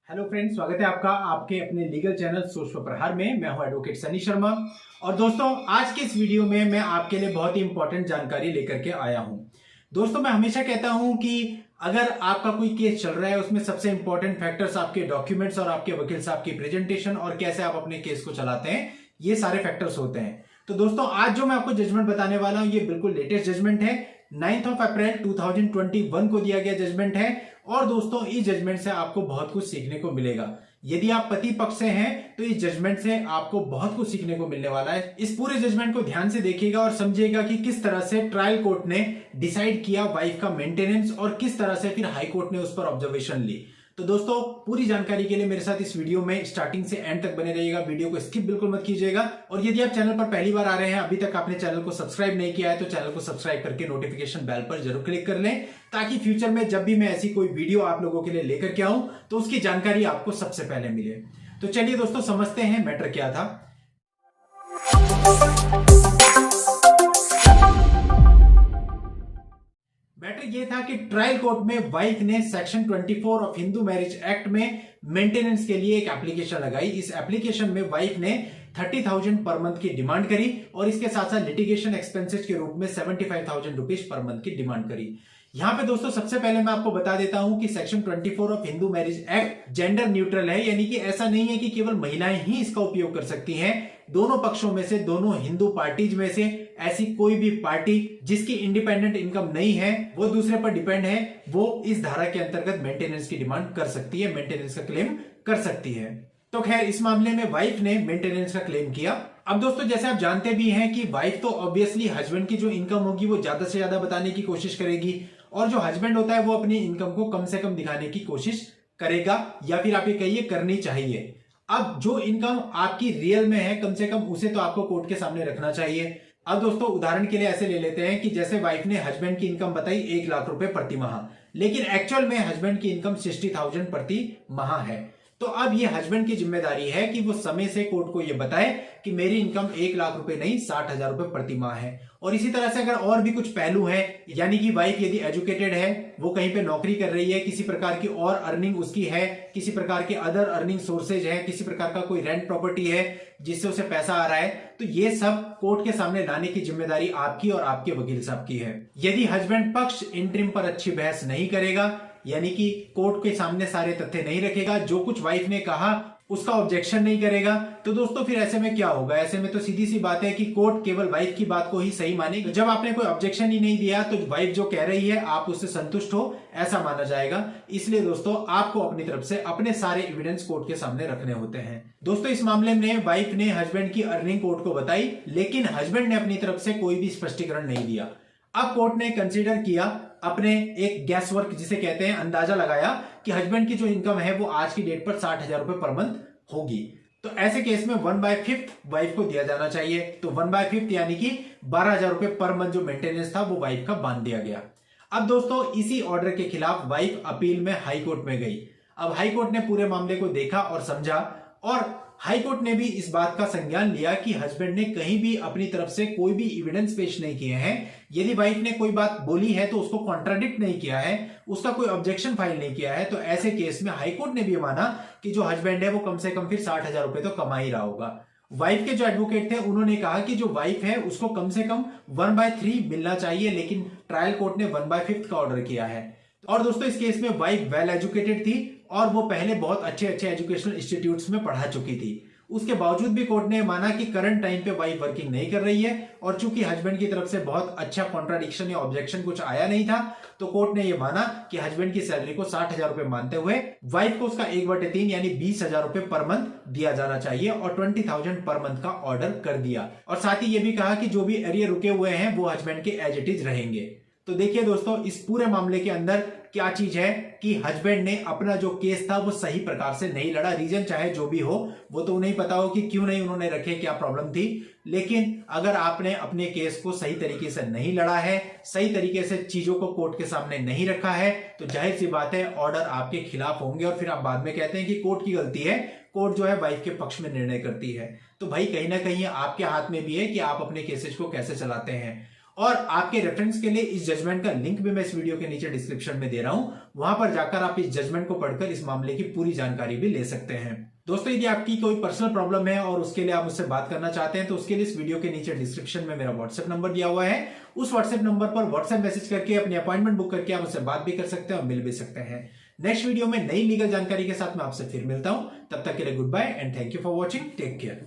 Hello friends, स्वागत है आपका आपके अपने लीगल चैनल सोच पर प्रहार में। मैं हूं एडवोकेट सनी शर्मा। और दोस्तों, आज के इस वीडियो में मैं आपके लिए बहुत ही इंपॉर्टेंट जानकारी लेकर के आया हूं। दोस्तों, मैं हमेशा कहता हूं कि अगर आपका कोई केस चल रहा है, उसमें सबसे इंपॉर्टेंट फैक्टर्स आपके डॉक्यूमेंट्स और आपके वकील साहब की प्रेजेंटेशन और कैसे आप अपने केस को चलाते हैं, ये सारे फैक्टर्स होते हैं। तो दोस्तों, आज जो मैं आपको जजमेंट बताने वाला हूं, ये बिल्कुल लेटेस्ट जजमेंट है। 9 अप्रैल 2021 को दिया गया जजमेंट है। और दोस्तों, इस जजमेंट से आपको बहुत कुछ सीखने को मिलेगा। यदि आप पति पक्ष से हैं तो इस जजमेंट से आपको बहुत कुछ सीखने को मिलने वाला है। इस पूरे जजमेंट को ध्यान से देखिएगा और समझिएगा कि किस तरह से ट्रायल कोर्ट ने डिसाइड किया वाइफ का मेंटेनेंस और किस तरह से फिर हाई कोर्ट ने उस पर ऑब्जर्वेशन ली। तो दोस्तों, पूरी जानकारी के लिए मेरे साथ इस वीडियो में स्टार्टिंग से एंड तक बने रहिएगा। वीडियो को स्किप बिल्कुल मत कीजिएगा। और यदि आप चैनल पर पहली बार आ रहे हैं, अभी तक आपने चैनल को सब्सक्राइब नहीं किया है, तो चैनल को सब्सक्राइब करके नोटिफिकेशन बेल पर जरूर क्लिक कर लें, ताकि फ्यूचर में जब भी मैं ऐसी कोई वीडियो आप लोगों के लिए लेकर के आऊं तो उसकी जानकारी आपको सबसे पहले मिले। तो चलिए दोस्तों, समझते हैं मैटर क्या था। मैटर ये था कि ट्रायल कोर्ट में वाइफ ने section 24 of Hindu marriage act में मेंटेनेंस के लिए एक एप्लीकेशन लगाई। इस एप्लीकेशन में वाइफ ने 30,000 पर मंथ की डिमांड करी और इसके साथ साथ लिटिगेशन एक्सपेंसेस के रूप में 75,000 रुपीज पर मंथ की डिमांड करी। यहां पे दोस्तों, सबसे पहले मैं आपको बता देता हूं कि section 24 of Hindu marriage act gender neutral है, यानी कि ऐसा नहीं है कि केवल महिलाएं ही इसका उपयोग कर सकती हैं। दोनों पक्षों में से, दोनों हिंदू पार्टीज में से ऐसी कोई भी पार्टी जिसकी इंडिपेंडेंट इनकम नहीं है, वो दूसरे पर डिपेंड है, वो इस धारा के अंतर्गत मेंटेनेंस की डिमांड कर सकती है, मेंटेनेंस का क्लेम कर सकती है। तो खैर, इस मामले में वाइफ ने मेंटेनेंस का क्लेम किया। अब दोस्तों, जैसे आप जानते भी हैं कि वाइफ तो ऑब्वियसली हस्बैंड की जो इनकम होगी वो ज्यादा से ज्यादा बताने की कोशिश करेगी, और जो हस्बैंड होता है वो अपनी इनकम को कम से कम दिखाने की कोशिश करेगा, या फिर आप ये कहिए करनी चाहिए। अब जो इनकम आपकी रियल में है, कम से कम उसे तो आपको कोर्ट के सामने रखना चाहिए। अब दोस्तों, उदाहरण के लिए ऐसे ले लेते हैं कि जैसे वाइफ ने हस्बैंड की इनकम बताई 1 लाख रुपए प्रति माह, लेकिन एक्चुअल में हस्बैंड की इनकम 60,000 प्रति माह है। तो अब ये हस्बैंड की जिम्मेदारी है कि वो समय से कोर्ट को ये बताए कि मेरी इनकम 1 लाख रुपए नहीं 60,000 रुपए प्रति माह है। और इसी तरह से अगर और भी कुछ पहलू है, यानी कि वाइफ यदि एजुकेटेड है, वो कहीं पे नौकरी कर रही है, किसी प्रकार की और अर्निंग उसकी है, किसी प्रकार के अदर अर्निंग सोर्सेज है, किसी प्रकार का कोई रेंट प्रॉपर्टी है जिससे उसे पैसा आ रहा है, तो ये सब कोर्ट के सामने लाने की जिम्मेदारी आपकी और आपके वकील साहब की है। यदि हस्बैंड पक्ष इंटरिम पर अच्छी बहस नहीं करेगा, यानी कि कोर्ट के सामने सारे तथ्य नहीं रखेगा, जो कुछ वाइफ ने कहा उसका ऑब्जेक्शन नहीं करेगा, तो दोस्तों फिर ऐसे में क्या होगा? ऐसे में तो सीधी सी बात है कि कोर्ट केवल वाइफ की बात को ही सही मानेगी। जब आपने कोई ऑब्जेक्शन ही नहीं दिया तो वाइफ जो कह रही है आप उससे संतुष्ट हो, ऐसा माना जाएगा। इसलिए दोस्तों, आपको अपनी तरफ से अपने सारे एविडेंस कोर्ट के सामने रखने होते हैं। दोस्तों, इस मामले में वाइफ ने हस्बैंड की अर्निंग कोर्ट को बताई, लेकिन हस्बैंड ने अपनी तरफ से कोई भी स्पष्टीकरण नहीं दिया। अब कोर्ट ने कंसीडर किया, अपने एक गैस वर्क जिसे कहते हैं, अंदाजा लगाया कि हस्बैंड की जो इनकम है वो आज की डेट पर 60,000 रुपए पर मंथ होगी। तो ऐसे केस में 1/5 वाइफ को दिया जाना चाहिए। तो 1/5 यानी कि 12,000 रुपए पर मंथ जो मेंटेनेंस था वो वाइफ का बांध दिया गया। अब दोस्तों, इसी ऑर्डर के खिलाफ वाइफ अपील में हाई कोर्ट में गई। अब हाई कोर्ट ने पूरे मामले को देखा और समझा, और हाई कोर्ट ने भी इस बात का संज्ञान लिया कि हस्बैंड ने कहीं भी अपनी तरफ से कोई भी एविडेंस पेश नहीं किए हैं। यदि वाइफ ने कोई बात बोली है तो उसको कॉन्ट्राडिक्ट नहीं किया है, उसका कोई ऑब्जेक्शन फाइल नहीं किया है, तो ऐसे केस में हाई कोर्ट ने भी माना कि जो हस्बैंड है वो कम से कम फिर 60,000 रुपए तो कमा ही रहा होगा। वाइफ के जो एडवोकेट थे उन्होंने कहा कि जो वाइफ है उसको कम से कम 1/3 मिलना चाहिए, लेकिन ट्रायल कोर्ट ने 1/5 का ऑर्डर किया है। और दोस्तों, इस केस में वाइफ वेल एजुकेटेड थी और वो पहले बहुत अच्छे एजुकेशनल इंस्टीट्यूट्स में पढ़ा चुकी थी। उसके बावजूद भी कोर्ट ने माना कि करंट टाइम पे वाइफ वर्किंग नहीं कर रही है, और चूंकि हस्बैंड की तरफ से बहुत अच्छा कॉन्ट्राडिक्शन या ऑब्जेक्शन कुछ आया नहीं था, तो कोर्ट ने यह माना कि हस्बैंड की सैलरी को 60,000 रुपए मानते हुए वाइफ को उसका 1/3 यानी 20,000 रुपए पर मंथ दिया जाना चाहिए, और 20,000 पर मंथ का ऑर्डर कर दिया। और साथ ही यह भी कहा कि जो भी एरियर रुके हुए हैं वो हस्बैंड के एज इट इज रहेंगे। तो देखिए दोस्तों, इस पूरे मामले के अंदर क्या चीज है कि हस्बैंड ने अपना जो केस था वो सही प्रकार से नहीं लड़ा। रीजन चाहे जो भी हो, वो तो उन्हें पता हो कि क्यों नहीं उन्होंने रखे, क्या प्रॉब्लम थी, लेकिन अगर आपने अपने केस को सही तरीके से नहीं लड़ा है, सही तरीके से चीजों को कोर्ट के सामने नहीं रखा है, तो जाहिर सी बात है ऑर्डर आपके खिलाफ होंगे, और फिर आप बाद में कहते हैं कि कोर्ट की गलती है, कोर्ट जो है वाइफ के पक्ष में निर्णय करती है। तो भाई, कहीं ना कहीं आपके हाथ में भी है कि आप अपने केसेस को कैसे चलाते हैं। और आपके रेफरेंस के लिए इस जजमेंट का लिंक भी मैं इस वीडियो के नीचे डिस्क्रिप्शन में दे रहा हूं, वहां पर जाकर आप इस जजमेंट को पढ़कर इस मामले की पूरी जानकारी भी ले सकते हैं। दोस्तों, यदि आपकी कोई पर्सनल प्रॉब्लम है और उसके लिए आप मुझसे बात करना चाहते हैं तो उसके लिए इस वीडियो के नीचे डिस्क्रिप्शन में मेरा व्हाट्सएप नंबर दिया हुआ है। उस व्हाट्सएप नंबर पर व्हाट्सएप मैसेज करके अपनी अपॉइंटमेंट बुक करके आप मुझसे बात भी कर सकते हैं और मिल भी सकते हैं। नेक्स्ट वीडियो में नई लीगल जानकारी के साथ मैं आपसे फिर मिलता हूं। तब तक के लिए goodbye and thank you for watching. Take care.